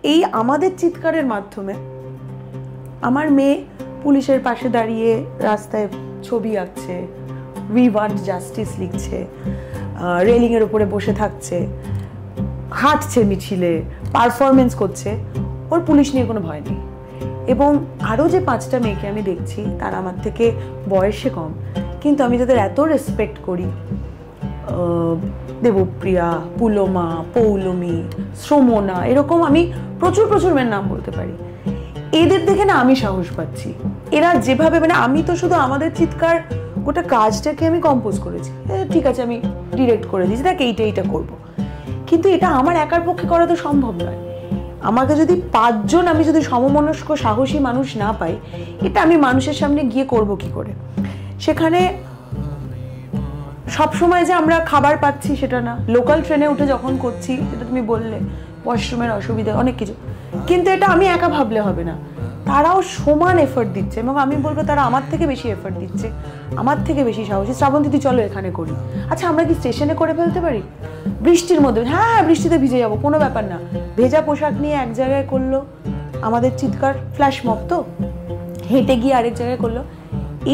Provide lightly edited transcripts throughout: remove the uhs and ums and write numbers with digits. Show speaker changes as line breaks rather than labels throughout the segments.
এই আমাদের চিৎকারের মাধ্যমে আমার মেয়ে পুলিশের পাশে দাঁড়িয়ে রাস্তায় ছবি আঁকছে, উই ওয়ান্ট জাস্টিস লিখছে, রেলিংয়ের উপরে বসে থাকছে, হাঁটছে মিছিলে, পারফরমেন্স করছে, ওর পুলিশ নিয়ে কোনো ভয় নেই। এবং আরও যে 5টা মেয়েকে আমি দেখছি তারা আমার থেকে বয়সে কম, কিন্তু আমি তাদের এত রেসপেক্ট করি, দেবপ্রিয়া, পুলমা, পৌলমী, শ্রমনা, এরকম আমি প্রচুর মেয়ের নাম বলতে পারি। এদের দেখে না আমি সাহস পাচ্ছি। এরা যেভাবে, মানে আমি তো শুধু আমাদের চিৎকার গোটা কাজটাকে আমি কম্পোজ করেছি, ঠিক আছে আমি ডিরেক্ট করে দিয়েছি, দেখ এইটা করবো, কিন্তু এটা আমার একার পক্ষে করা তো সম্ভব নয়। আমাকে যদি 5 জন, আমি যদি সমমনস্ক সাহসী মানুষ না পাই, এটা আমি মানুষের সামনে গিয়ে করব কি করে? সেখানে সবসময় যে আমরা খাবার পাচ্ছি সেটা না, লোকাল ট্রেনে উঠে যখন করছি, যেটা তুমি বললে ওয়াশরুমের অসুবিধা, অনেক কিছু, কিন্তু এটা আমি একা ভাবলে হবে না, তারাও সমান এফর্ট দিচ্ছে, এবং আমি বলবো তারা আমার থেকে বেশি এফর্ট দিচ্ছে, আমার থেকে বেশি সাহসী। শ্রাবন্তী তুই চলো এখানে করি, আচ্ছা আমরা কি স্টেশনে করে ফেলতে পারি বৃষ্টির মধ্যে? হ্যাঁ বৃষ্টিতে ভিজে যাবো, কোনো ব্যাপার না। ভেজা পোশাক নিয়ে এক জায়গায় করলো আমাদের চিৎকার, ফ্ল্যাশ মব তো, হেঁটে গিয়ে আরেক জায়গায় করলো।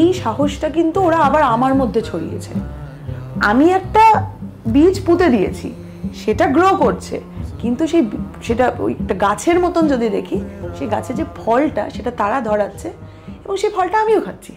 এই সাহসটা কিন্তু ওরা আবার আমার মধ্যে ছড়িয়েছে। আমি একটা বীজ পুঁতে দিয়েছি, সেটা গ্রো করছে, কিন্তু সেটা ওই একটা গাছের মতন যদি দেখি, সেই গাছের যে ফলটা সেটা তারা ধরাচ্ছে, এবং সেই ফলটা আমিও খাচ্ছি।